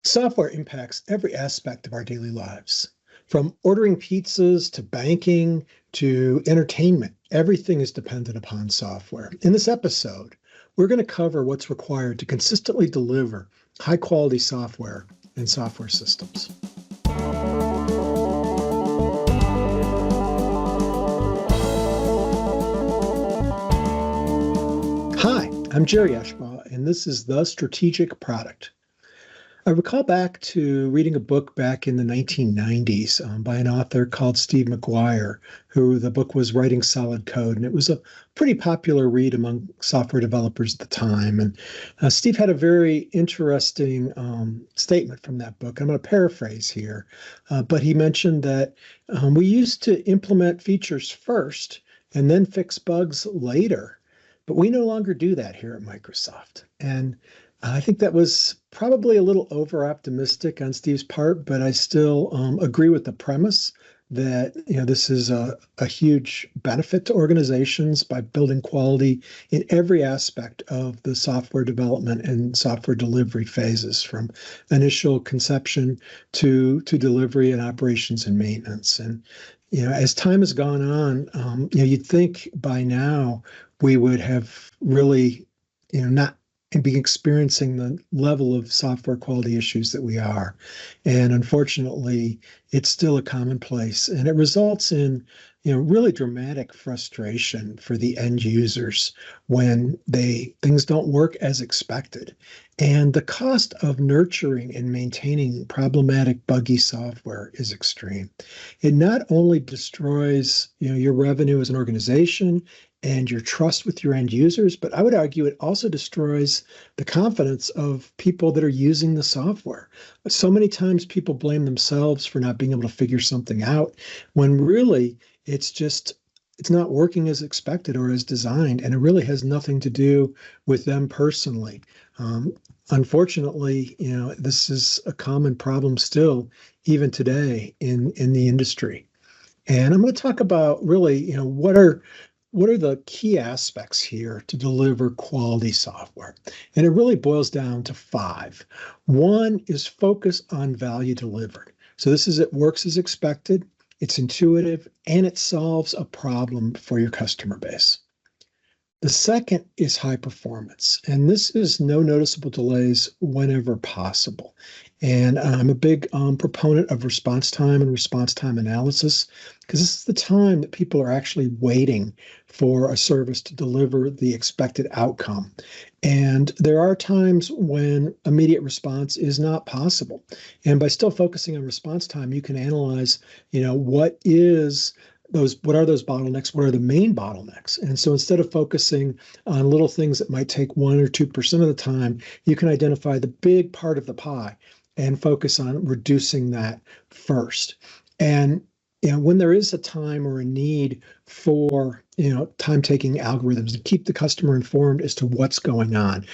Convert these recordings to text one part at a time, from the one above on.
Software impacts every aspect of our daily lives. From ordering pizzas to banking to entertainment, everything is dependent upon software. In this episode, we're going to cover what's required to consistently deliver high quality software and software systems. Hi, I'm Jerry Eschbaugh, and this is The Strategic Product. I recall back to reading a book back in the 1990s by an author called Steve McGuire, who the book was Writing Solid Code, and it was a pretty popular read among software developers at the time. And Steve had a very interesting statement from that book. I'm going to paraphrase here, but he mentioned that we used to implement features first and then fix bugs later, but we no longer do that here at Microsoft. And I think that was probably a little over-optimistic on Steve's part, but I still agree with the premise that this is a huge benefit to organizations by building quality in every aspect of the software development and software delivery phases, from initial conception to delivery and operations and maintenance. And as time has gone on, you'd think by now we would have really, not and be experiencing the level of software quality issues that we are. And unfortunately, it's still a commonplace, and it results in really dramatic frustration for the end users when things don't work as expected. And the cost of nurturing and maintaining problematic, buggy software is extreme. It not only destroys your revenue as an organization and your trust with your end users, but I would argue it also destroys the confidence of people that are using the software. So many times people blame themselves for not being able to figure something out, when really it's not working as expected or as designed, and it really has nothing to do with them personally. Unfortunately, this is a common problem still, even today in the industry. And I'm going to talk about really, what are the key aspects here to deliver quality software? And it really boils down to 5. One is focus on value delivered. So it works as expected, it's intuitive, and it solves a problem for your customer base. The second is high performance, and this is no noticeable delays whenever possible. And I'm a big proponent of response time and response time analysis, because this is the time that people are actually waiting for a service to deliver the expected outcome. And there are times when immediate response is not possible. And by still focusing on response time, you can analyze, what are those bottlenecks? What are the main bottlenecks? And so instead of focusing on little things that might take 1 or 2% of the time, you can identify the big part of the pie and focus on reducing that first. And when there is a time or a need for time-taking algorithms to keep the customer informed as to what's going on.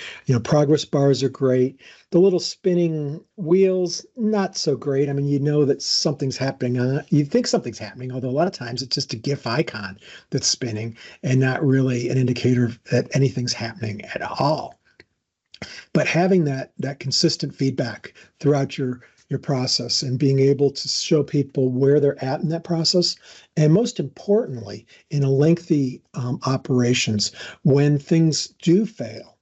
Progress bars are great. The little spinning wheels, not so great. I mean, that something's happening. You think something's happening, although a lot of times it's just a GIF icon that's spinning and not really an indicator that anything's happening at all. But having that consistent feedback throughout your process and being able to show people where they're at in that process, and most importantly, in a lengthy operations, when things do fail,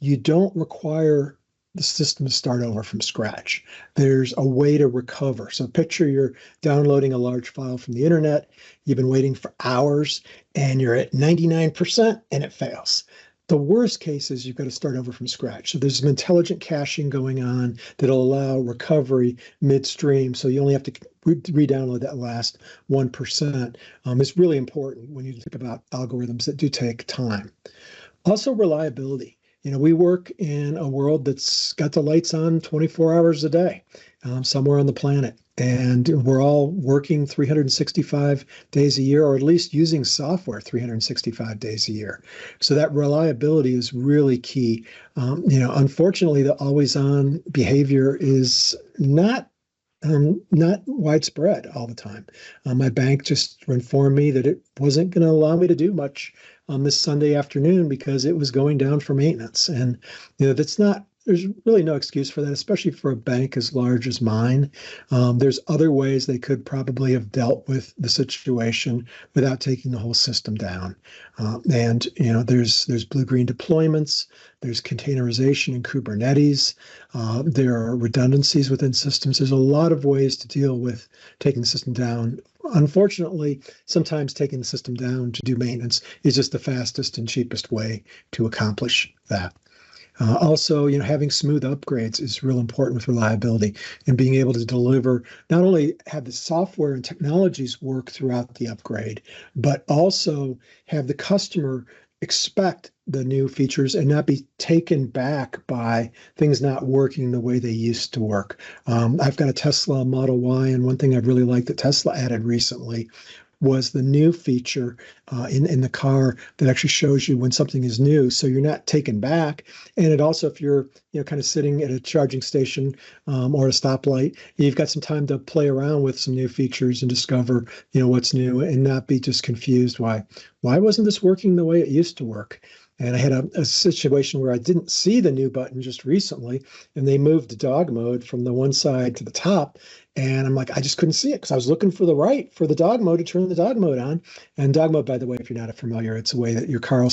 you don't require the system to start over from scratch. There's a way to recover. So picture you're downloading a large file from the internet, you've been waiting for hours, and you're at 99% and it fails. The worst case is you've got to start over from scratch. So there's some intelligent caching going on that'll allow recovery midstream. So you only have to re-download that last 1%. It's really important when you think about algorithms that do take time. Also, reliability. We work in a world that's got the lights on 24 hours a day, somewhere on the planet. And we're all working 365 days a year, or at least using software 365 days a year. So that reliability is really key. Unfortunately, the always-on behavior is not widespread all the time. My bank just informed me that it wasn't going to allow me to do much on this Sunday afternoon because it was going down for maintenance. And that's not there's really no excuse for that, especially for a bank as large as mine. There's other ways they could probably have dealt with the situation without taking the whole system down. And there's blue-green deployments, there's containerization in Kubernetes, there are redundancies within systems. There's a lot of ways to deal with taking the system down. Unfortunately, sometimes taking the system down to do maintenance is just the fastest and cheapest way to accomplish that. Also, having smooth upgrades is real important with reliability and being able to deliver, not only have the software and technologies work throughout the upgrade, but also have the customer expect the new features and not be taken back by things not working the way they used to work. I've got a Tesla Model Y, and one thing I've really liked that Tesla added recently was the new feature in the car that actually shows you when something is new, so you're not taken back. And it also, if you're kind of sitting at a charging station or a stoplight, you've got some time to play around with some new features and discover what's new, and not be just confused why wasn't this working the way it used to work. And I had a situation where I didn't see the new button just recently, and they moved the dog mode from the one side to the top. And I'm like, I just couldn't see it because I was looking for the dog mode to turn the dog mode on. And dog mode, by the way, if you're not familiar, it's a way that your car will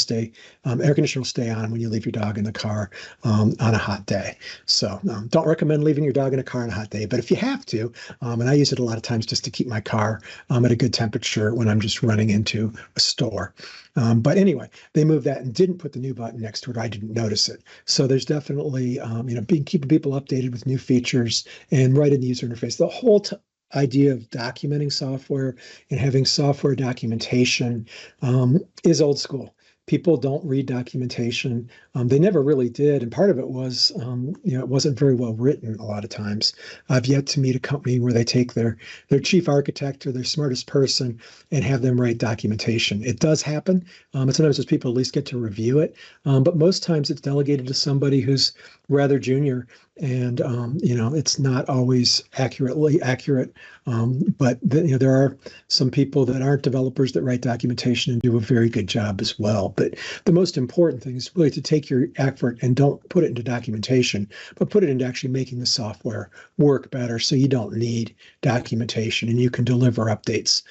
air conditioner will stay on when you leave your dog in the car on a hot day. So don't recommend leaving your dog in a car on a hot day, but if you have to, and I use it a lot of times just to keep my car at a good temperature when I'm just running into a store. But anyway, they moved that and didn't put the new button next to it. I didn't notice it. So there's definitely, keeping people updated with new features and right in the user interface. The whole idea of documenting software and having software documentation is old school. People don't read documentation. They never really did. And part of it was, it wasn't very well written a lot of times. I've yet to meet a company where they take their chief architect or their smartest person and have them write documentation. It does happen. And sometimes those people at least get to review it. But most times it's delegated to somebody who's rather junior, and it's not always accurate. But there are some people that aren't developers that write documentation and do a very good job as well. But the most important thing is really to take your effort and don't put it into documentation, but put it into actually making the software work better, so you don't need documentation and you can deliver updates.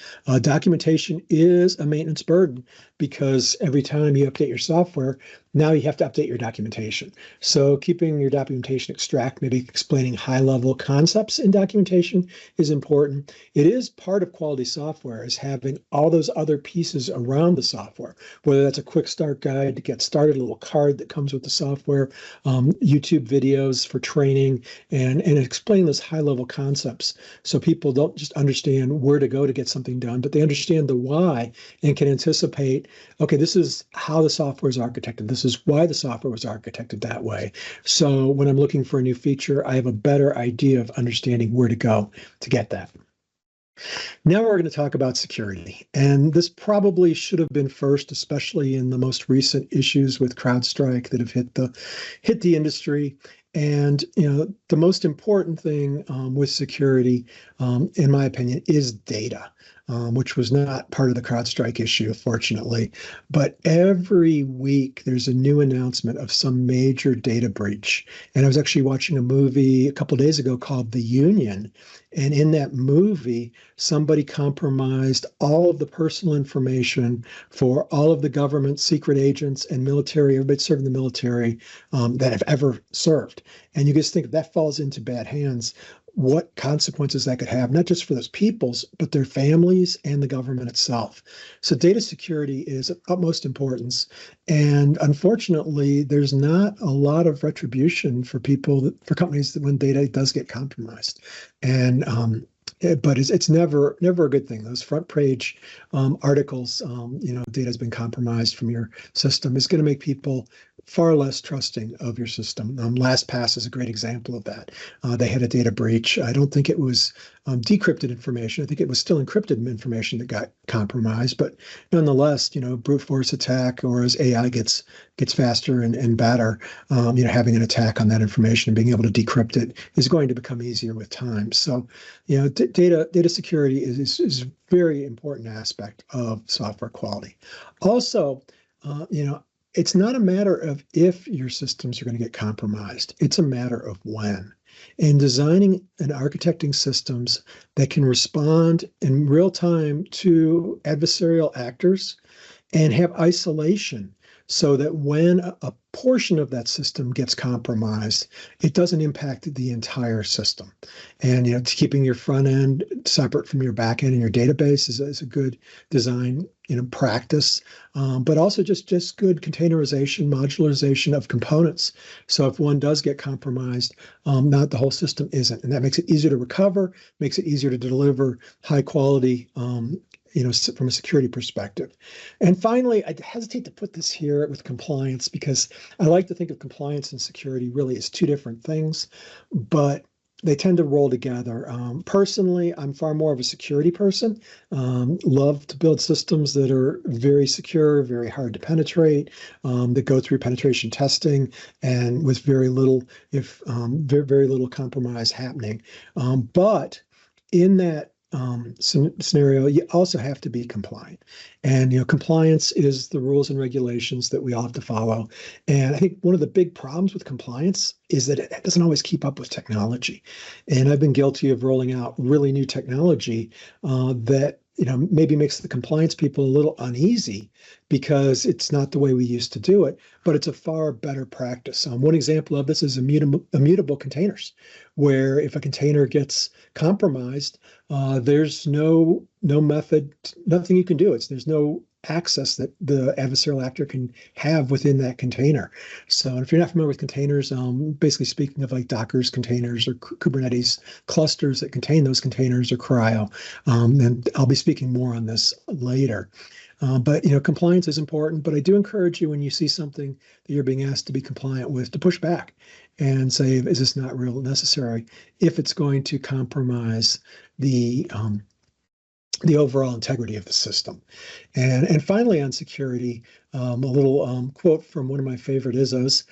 Documentation is a maintenance burden because every time you update your software, now you have to update your documentation. So keeping your documentation maybe explaining high-level concepts in documentation is important. It is part of quality software, is having all those other pieces around the software, whether that's a quick start guide to get started, a little card that comes with the software, YouTube videos for training, and explain those high-level concepts so people don't just understand where to go to get something done, but they understand the why and can anticipate, okay, this is how the software is architected. This is why the software was architected that way. So when I'm looking for a new feature, I have a better idea of understanding where to go to get that. Now we're going to talk about security. And this probably should have been first, especially in the most recent issues with CrowdStrike that have hit the industry. And the most important thing with security, in my opinion, is data. Which was not part of the CrowdStrike issue, fortunately. But every week there's a new announcement of some major data breach. And I was actually watching a movie a couple of days ago called The Union. And in that movie, somebody compromised all of the personal information for all of the government secret agents and military, everybody serving the military that have ever served. And you just think if that falls into bad hands, what consequences that could have, not just for those peoples, but their families and the government itself. So data security is of utmost importance. And unfortunately, there's not a lot of retribution for companies when data does get compromised. And but it's never a good thing. Those front page articles, data has been compromised from your system, is going to make people far less trusting of your system. LastPass is a great example of that. They had a data breach. I don't think it was decrypted information. I think it was still encrypted information that got compromised. But nonetheless, brute force attack, or as AI gets faster and better, having an attack on that information and being able to decrypt it is going to become easier with time. So, data security is a very important aspect of software quality. Also, it's not a matter of if your systems are going to get compromised. It's a matter of when. And designing and architecting systems that can respond in real time to adversarial actors and have isolation so that when a portion of that system gets compromised, it doesn't impact the entire system. And it's keeping your front end separate from your back end and your database is a good design practice, but also just good containerization, modularization of components. So if one does get compromised, not the whole system isn't, and that makes it easier to recover, makes it easier to deliver high quality. From a security perspective. And finally, I hesitate to put this here with compliance because I like to think of compliance and security really as two different things, but they tend to roll together. Personally, I'm far more of a security person. Love to build systems that are very secure, very hard to penetrate, that go through penetration testing and with very little, if very, very little compromise happening. But in that scenario, you also have to be compliant. And compliance is the rules and regulations that we all have to follow. And I think one of the big problems with compliance is that it doesn't always keep up with technology. And I've been guilty of rolling out really new technology that maybe makes the compliance people a little uneasy because it's not the way we used to do it, but it's a far better practice. One example of this is immutable containers, where if a container gets compromised, there's no method, nothing you can do. There's no access that the adversarial actor can have within that container. So if you're not familiar with containers, basically speaking of like Docker's containers or Kubernetes clusters that contain those containers or cryo, and I'll be speaking more on this later. But compliance is important, but I do encourage you when you see something that you're being asked to be compliant with to push back and say, is this not real necessary if it's going to compromise the overall integrity of the system. And finally, on security, a little quote from one of my favorite ISOs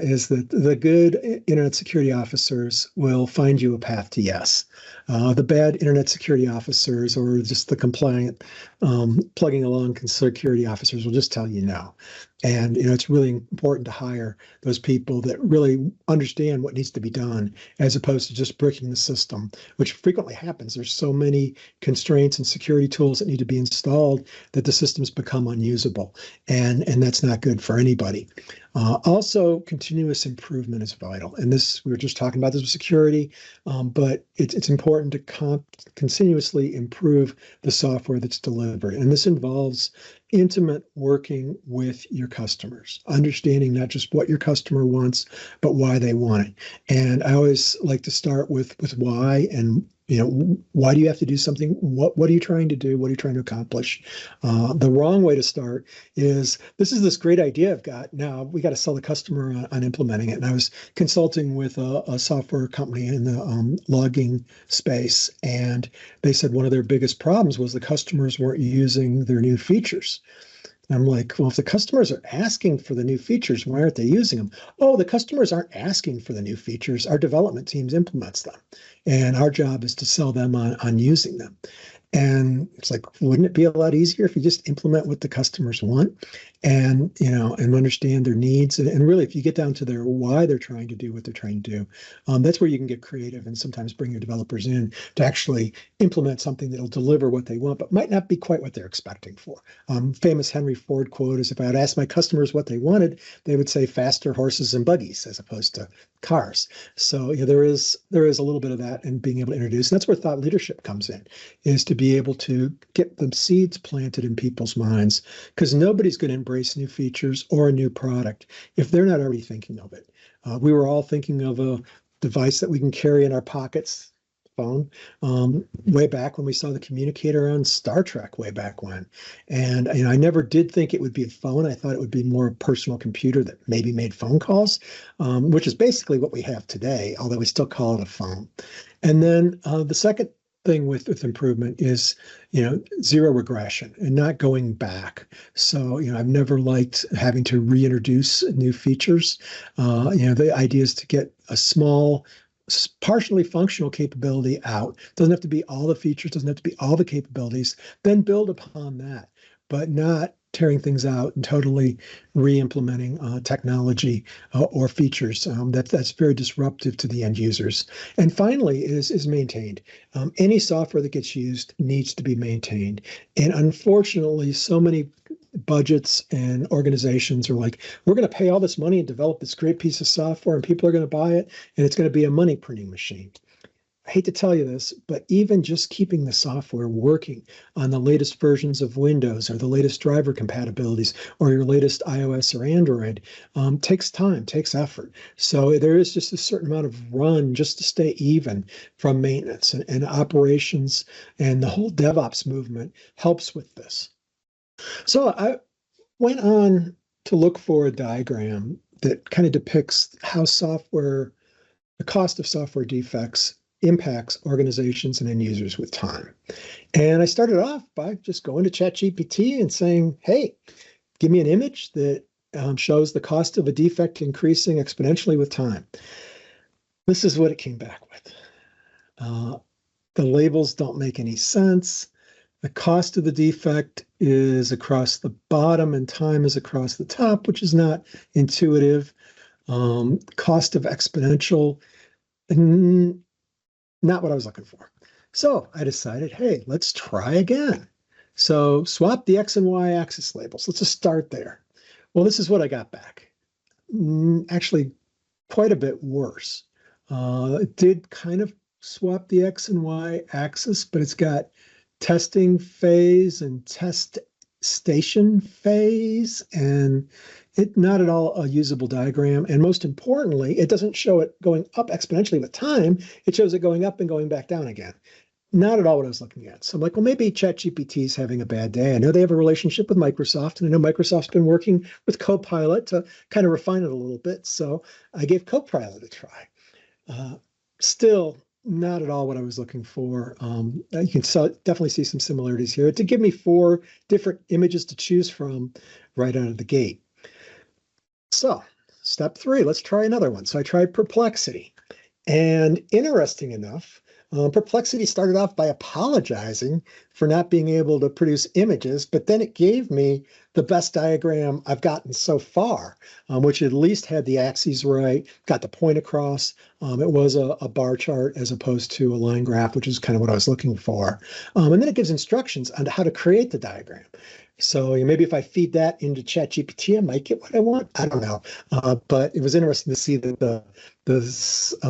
is that the good internet security officers will find you a path to yes. The bad internet security officers or just the compliant plugging along security officers will just tell you no. And it's really important to hire those people that really understand what needs to be done, as opposed to just bricking the system, which frequently happens. There's so many constraints and security tools that need to be installed that the systems become unusable, and that's not good for anybody. Also, continuous improvement is vital, and this we were just talking about this with security, but it's important to continuously improve the software that's delivered, and this involves intimate working with your customers, understanding not just what your customer wants, but why they want it. And I always like to start with why, and why do you have to do something? What are you trying to do? What are you trying to accomplish? The wrong way to start is, this is this great idea I've got. Now we got to sell the customer on implementing it. And I was consulting with a software company in the logging space, and they said one of their biggest problems was the customers weren't using their new features. I'm like, well, if the customers are asking for the new features, why aren't they using them? Oh, the customers aren't asking for the new features. Our development teams implements them. And our job is to sell them on using them. And it's like, wouldn't it be a lot easier if you just implement what the customers want and, and understand their needs? And really, if you get down to their why they're trying to do what they're trying to do, that's where you can get creative and sometimes bring your developers in to actually implement something that'll deliver what they want, but might not be quite what they're expecting for. Famous Henry Ford quote is, if I had asked my customers what they wanted, they would say faster horses and buggies as opposed to cars. So there is a little bit of that in being able to introduce. And that's where thought leadership comes in, is to be able to get the seeds planted in people's minds, because nobody's going to embrace new features or a new product if they're not already thinking of it. We were all thinking of a device that we can carry in our pockets, phone, way back when we saw the communicator on Star Trek way back when. And I never did think it would be a phone. I thought it would be more a personal computer that maybe made phone calls, which is basically what we have today, although we still call it a phone. And then the second thing with improvement is, zero regression and not going back. So, I've never liked having to reintroduce new features. The idea is to get a small, partially functional capability out. Doesn't have to be all the features, doesn't have to be all the capabilities, then build upon that, but not tearing things out and totally re-implementing technology or features that's very disruptive to the end users. And finally, is maintained. Any software that gets used needs to be maintained. And unfortunately, so many budgets and organizations are like, we're going to pay all this money and develop this great piece of software, and people are going to buy it, and it's going to be a money printing machine. I hate to tell you this, but even just keeping the software working on the latest versions of Windows or the latest driver compatibilities or your latest iOS or Android takes time, takes effort. So there is just a certain amount of run just to stay even from maintenance and operations, and the whole DevOps movement helps with this. So I went on to look for a diagram that kind of depicts how the cost of software defects impacts organizations and end users with time. And I started off by just going to ChatGPT and saying, hey, give me an image that shows the cost of a defect increasing exponentially with time. This is what it came back with. The labels don't make any sense. The cost of the defect is across the bottom and time is across the top, which is not intuitive. Cost of exponential, not what I was looking for. So I decided, hey, let's try again. So swap the X and Y axis labels. Let's just start there. Well, this is what I got back. Actually, quite a bit worse. It did kind of swap the X and Y axis, but it's got testing phase and test station phase, and it's not at all a usable diagram. And most importantly, it doesn't show it going up exponentially with time. It shows it going up and going back down again. Not at all what I was looking at. So I'm like, well, maybe ChatGPT is having a bad day. I know they have a relationship with Microsoft, and I know Microsoft's been working with Copilot to kind of refine it a little bit. So I gave Copilot a try. Still not at all what I was looking for. You can definitely see some similarities here. It did give me 4 different images to choose from right out of the gate. So step 3, let's try another one. So I tried Perplexity. And interesting enough, Perplexity started off by apologizing for not being able to produce images, but then it gave me the best diagram I've gotten so far, which at least had the axes right, got the point across. It was a bar chart as opposed to a line graph, which is kind of what I was looking for. And then it gives instructions on how to create the diagram. So maybe if I feed that into ChatGPT, I might get what I want. I don't know. But it was interesting to see that the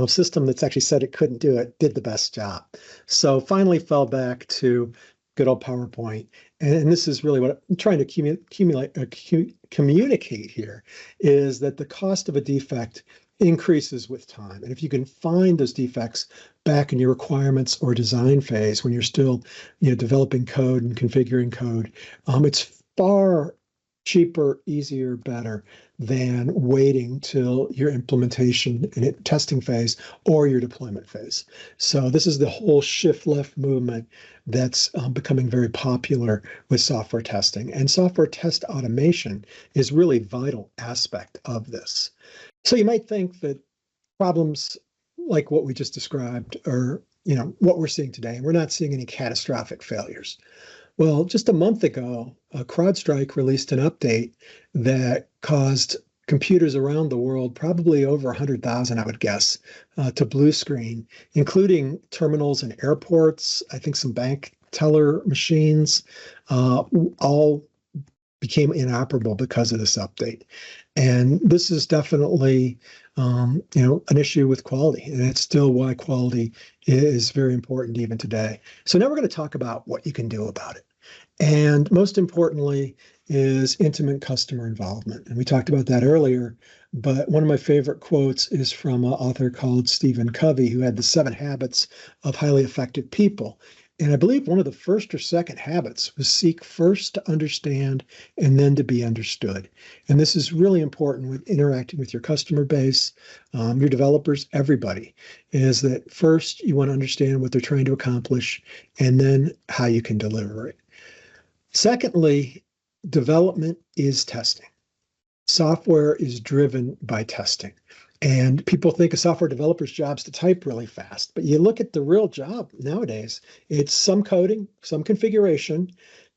system that's actually said it couldn't do it did the best job. So finally fell back to good old PowerPoint. And this is really what I'm trying to communicate here, is that the cost of a defect increases with time. And if you can find those defects back in your requirements or design phase when you're still developing code and configuring code, it's far cheaper, easier, better than waiting till your implementation and testing phase or your deployment phase. So this is the whole shift left movement that's becoming very popular with software testing. And software test automation is really a vital aspect of this. So you might think that problems like what we just described are, what we're seeing today, and we're not seeing any catastrophic failures. Well, just a month ago, CrowdStrike released an update that caused computers around the world, probably over 100,000, I would guess, to blue screen, including terminals in airports, I think some bank teller machines, all became inoperable because of this update. And this is definitely, an issue with quality, and it's still why quality is very important even today. So now we're going to talk about what you can do about it. And most importantly is intimate customer involvement. And we talked about that earlier, but one of my favorite quotes is from an author called Stephen Covey, who had the 7 habits of highly effective people. And I believe one of the first or second habits was seek first to understand and then to be understood. And this is really important with interacting with your customer base, your developers, everybody, is that first you want to understand what they're trying to accomplish and then how you can deliver it. Secondly, development is testing. Software is driven by testing. And people think a software developer's job is to type really fast, but you look at the real job nowadays, it's some coding, some configuration,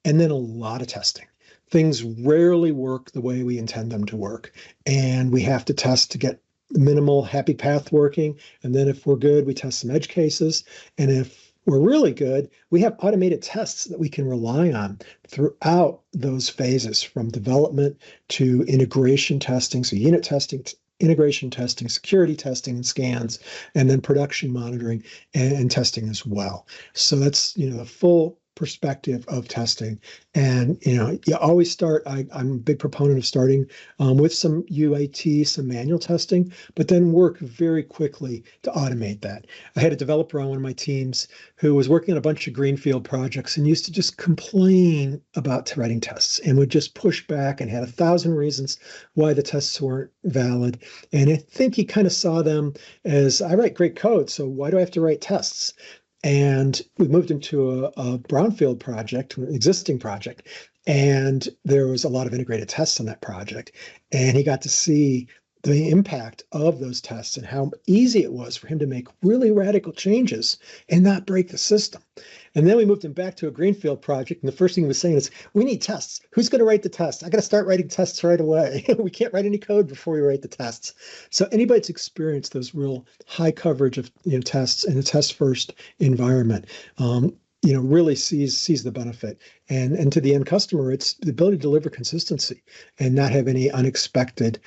and then a lot of testing. things rarely work the way we intend them to work. And we have to test to get minimal happy path working. And then if we're good, we test some edge cases. And if we're really good, we have automated tests that we can rely on throughout those phases, from development to integration testing, so unit testing, integration testing, security testing, and scans, and then production monitoring and testing as well. So that's, the full perspective of testing. And, you always start, I'm a big proponent of starting with some UAT, some manual testing, but then work very quickly to automate that. I had a developer on one of my teams who was working on a bunch of greenfield projects and used to just complain about writing tests and would just push back and had 1,000 reasons why the tests weren't valid. And I think he kind of saw them as, I write great code, so why do I have to write tests? And we moved into a brownfield project, an existing project, and there was a lot of integrated tests on that project. And he got to see the impact of those tests and how easy it was for him to make really radical changes and not break the system. And then we moved him back to a greenfield project. And the first thing he was saying is, we need tests. Who's going to write the tests? I got to start writing tests right away. We can't write any code before we write the tests. So anybody that's experienced those real high coverage of tests in a test first environment, really sees the benefit. And to the end customer, it's the ability to deliver consistency and not have any unexpected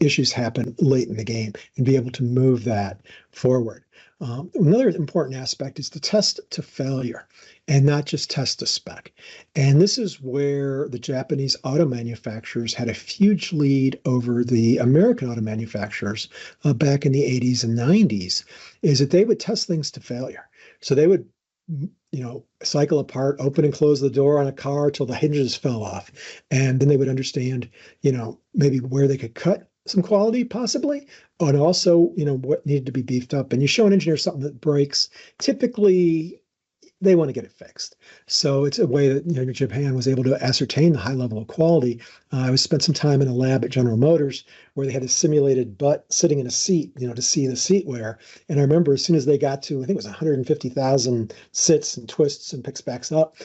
issues happen late in the game and be able to move that forward. Another important aspect is to test to failure and not just test to spec. And this is where the Japanese auto manufacturers had a huge lead over the American auto manufacturers back in the 80s and 90s, is that they would test things to failure. So they would cycle apart, open and close the door on a car till the hinges fell off. And then they would understand, maybe where they could cut some quality possibly, and also, what needed to be beefed up. And you show an engineer something that breaks, typically they want to get it fixed. So it's a way that Japan was able to ascertain the high level of quality. I spent some time in a lab at General Motors where they had a simulated butt sitting in a seat, to see the seat wear. And I remember as soon as they got to, I think it was 150,000 sits and twists and picks backs up,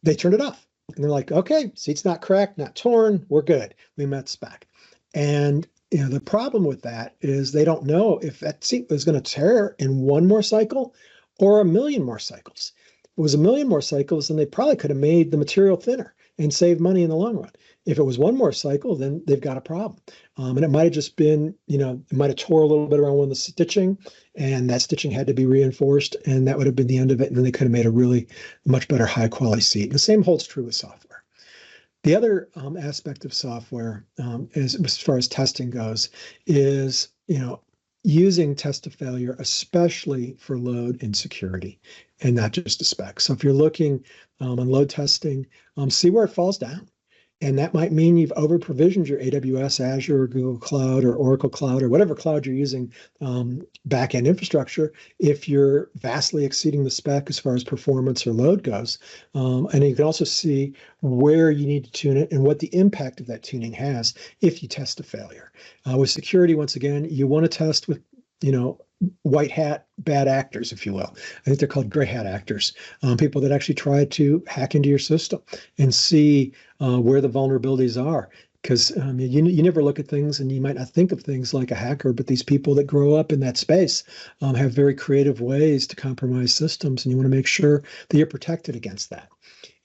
they turned it off. And they're like, okay, seat's not cracked, not torn, we're good. We met spec. And the problem with that is they don't know if that seat was going to tear in one more cycle or a million more cycles. If it was a million more cycles, then they probably could have made the material thinner and saved money in the long run. If it was one more cycle, then they've got a problem. And it might have just been, it might have tore a little bit around one of the stitching, and that stitching had to be reinforced, and that would have been the end of it. And then they could have made a really much better high quality seat. The same holds true with software. The other aspect of software, as far as testing goes, is using test to failure, especially for load and security, and not just a spec. So if you're looking on load testing, see where it falls down. And that might mean you've over provisioned your AWS, Azure, or Google Cloud, or Oracle Cloud, or whatever cloud you're using backend infrastructure, if you're vastly exceeding the spec as far as performance or load goes. And you can also see where you need to tune it and what the impact of that tuning has if you test a failure. With security, once again, you want to test with, white hat bad actors, if you will. I think they're called gray hat actors, people that actually try to hack into your system and see where the vulnerabilities are. Because you never look at things, and you might not think of things like a hacker, but these people that grow up in that space have very creative ways to compromise systems, and you want to make sure that you're protected against that.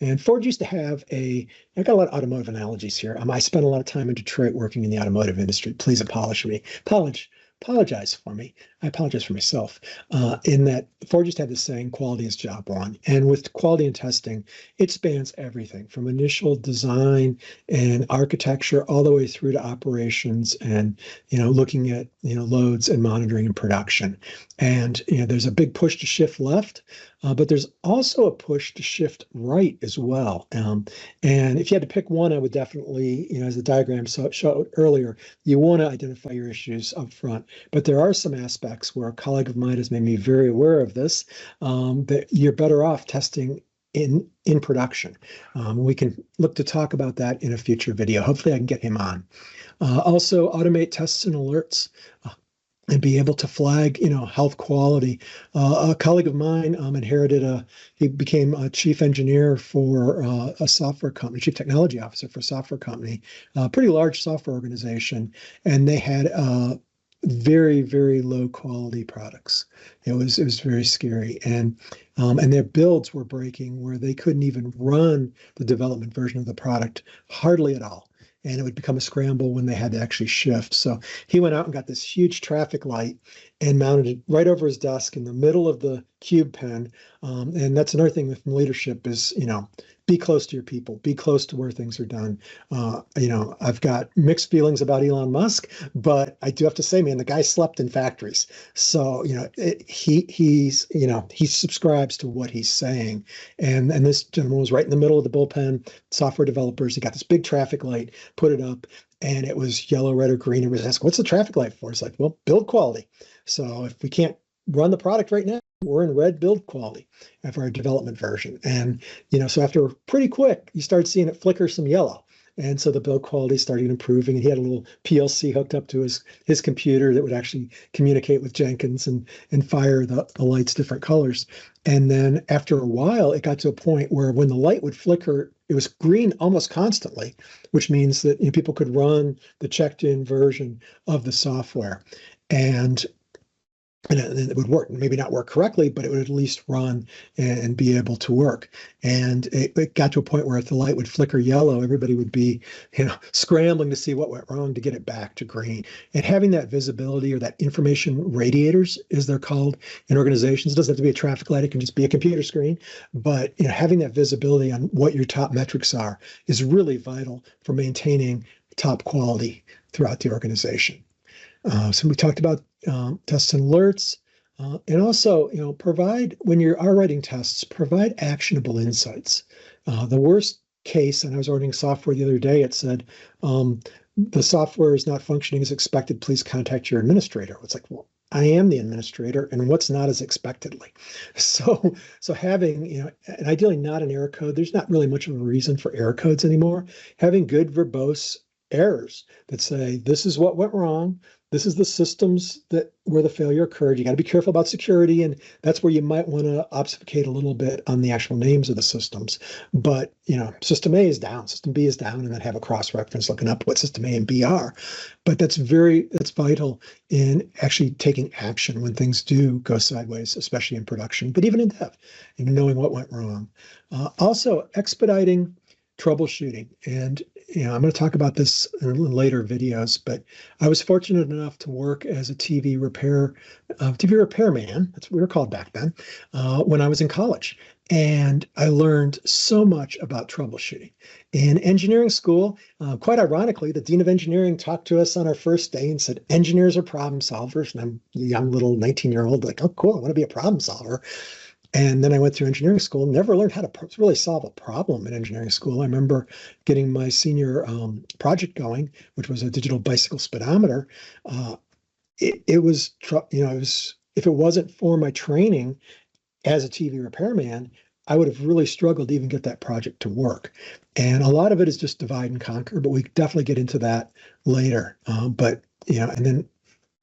And Ford used to have I got a lot of automotive analogies here. I spent a lot of time in Detroit working in the automotive industry. Please apologize for me. I apologize for myself, in that Ford just had this saying, quality is job one. And with quality and testing, it spans everything from initial design and architecture all the way through to operations and, looking at, loads and monitoring and production. And, there's a big push to shift left, but there's also a push to shift right as well. And if you had to pick one, I would definitely, as the diagram showed earlier, you want to identify your issues up front. But there are some aspects where a colleague of mine has made me very aware of this, that you're better off testing in production. We can look to talk about that in a future video. Hopefully I can get him on. Also, automate tests and alerts. and be able to flag, health quality. A colleague of mine he became a chief engineer for a software company, chief technology officer for a software company, a pretty large software organization, and they had very, very low quality products. It was very scary, and their builds were breaking where they couldn't even run the development version of the product hardly at all. And it would become a scramble when they had to actually shift. So he went out and got this huge traffic light and mounted it right over his desk in the middle of the cube pen. And that's another thing with leadership is, be close to your people, be close to where things are done. I've got mixed feelings about Elon Musk, but I do have to say, man, the guy slept in factories. So, he subscribes to what he's saying. And this gentleman was right in the middle of the bullpen, software developers. He got this big traffic light, put it up, and it was yellow, red, or green. It was asked, what's the traffic light for? It's like, well, build quality. So if we can't run the product right now, we're in red build quality for our development version. And, so after pretty quick, you start seeing it flicker some yellow. And so the build quality started improving, and he had a little PLC hooked up to his computer that would actually communicate with Jenkins and fire the lights different colors. And then after a while, it got to a point where when the light would flicker, it was green almost constantly, which means that people could run the checked-in version of the software. And it would work, maybe not work correctly, but it would at least run and be able to work. And it got to a point where if the light would flicker yellow, everybody would be, scrambling to see what went wrong to get it back to green. And having that visibility, or that information radiators, as they're called in organizations, it doesn't have to be a traffic light, it can just be a computer screen. But having that visibility on what your top metrics are is really vital for maintaining top quality throughout the organization. So we talked about tests and alerts, and also, provide, when you are writing tests, provide actionable insights. The worst case, and I was ordering software the other day, it said, the software is not functioning as expected, please contact your administrator. It's like, well, I am the administrator, and what's not as expectedly. So having, and ideally not an error code, there's not really much of a reason for error codes anymore. Having good verbose errors that say, this is what went wrong, this is the systems where the failure occurred. You got to be careful about security, and that's where you might want to obfuscate a little bit on the actual names of the systems. But system A is down, system B is down, and then have a cross-reference looking up what system A and B are. But that's vital in actually taking action when things do go sideways, especially in production, but even in dev, and knowing what went wrong. Also, expediting troubleshooting. And I'm going to talk about this in later videos, but I was fortunate enough to work as a TV repairman. That's what we were called back then, when I was in college. And I learned so much about troubleshooting. In engineering school, quite ironically, the dean of engineering talked to us on our first day and said, engineers are problem solvers. And I'm a young little 19-year-old, like, oh, cool, I want to be a problem solver. And then I went through engineering school, never learned how to really solve a problem in engineering school. I remember getting my senior project going, which was a digital bicycle speedometer. It was, if it wasn't for my training as a TV repairman, I would have really struggled to even get that project to work. And a lot of it is just divide and conquer, but we definitely get into that later. And then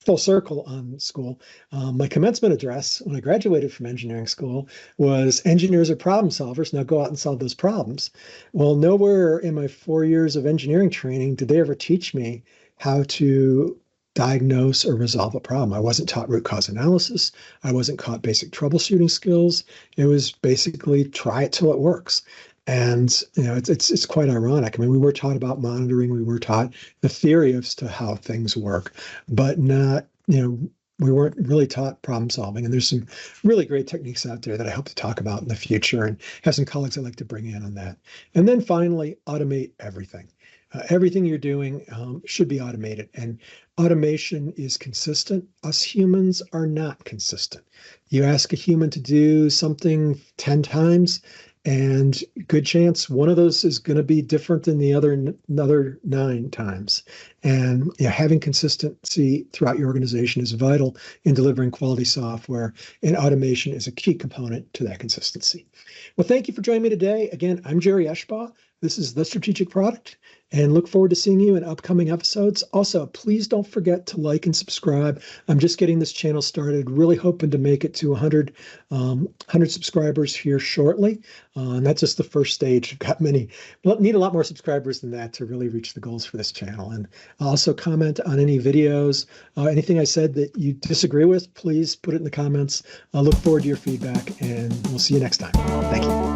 full circle on school. My commencement address when I graduated from engineering school was, engineers are problem solvers, now go out and solve those problems. Well, nowhere in my 4 years of engineering training did they ever teach me how to diagnose or resolve a problem. I wasn't taught root cause analysis. I wasn't taught basic troubleshooting skills. It was basically try it till it works. And it's quite ironic. I mean, we were taught about monitoring, we were taught the theory as to how things work, but not, we weren't really taught problem solving. And there's some really great techniques out there that I hope to talk about in the future, and have some colleagues I'd like to bring in on that. And then finally, automate everything. Everything you're doing should be automated, and automation is consistent. Us humans are not consistent. You ask a human to do something 10 times, and good chance one of those is going to be different than the other 9 times. And having consistency throughout your organization is vital in delivering quality software, and automation is a key component to that consistency. Well, thank you for joining me today. Again, I'm Jerry Eschbaugh. This is The Strategic Product, and look forward to seeing you in upcoming episodes. Also, please don't forget to like and subscribe. I'm just getting this channel started, really hoping to make it to 100 subscribers here shortly. And that's just the first stage. I've got need a lot more subscribers than that to really reach the goals for this channel. And also comment on any videos, anything I said that you disagree with, please put it in the comments. I look forward to your feedback, and we'll see you next time. Thank you.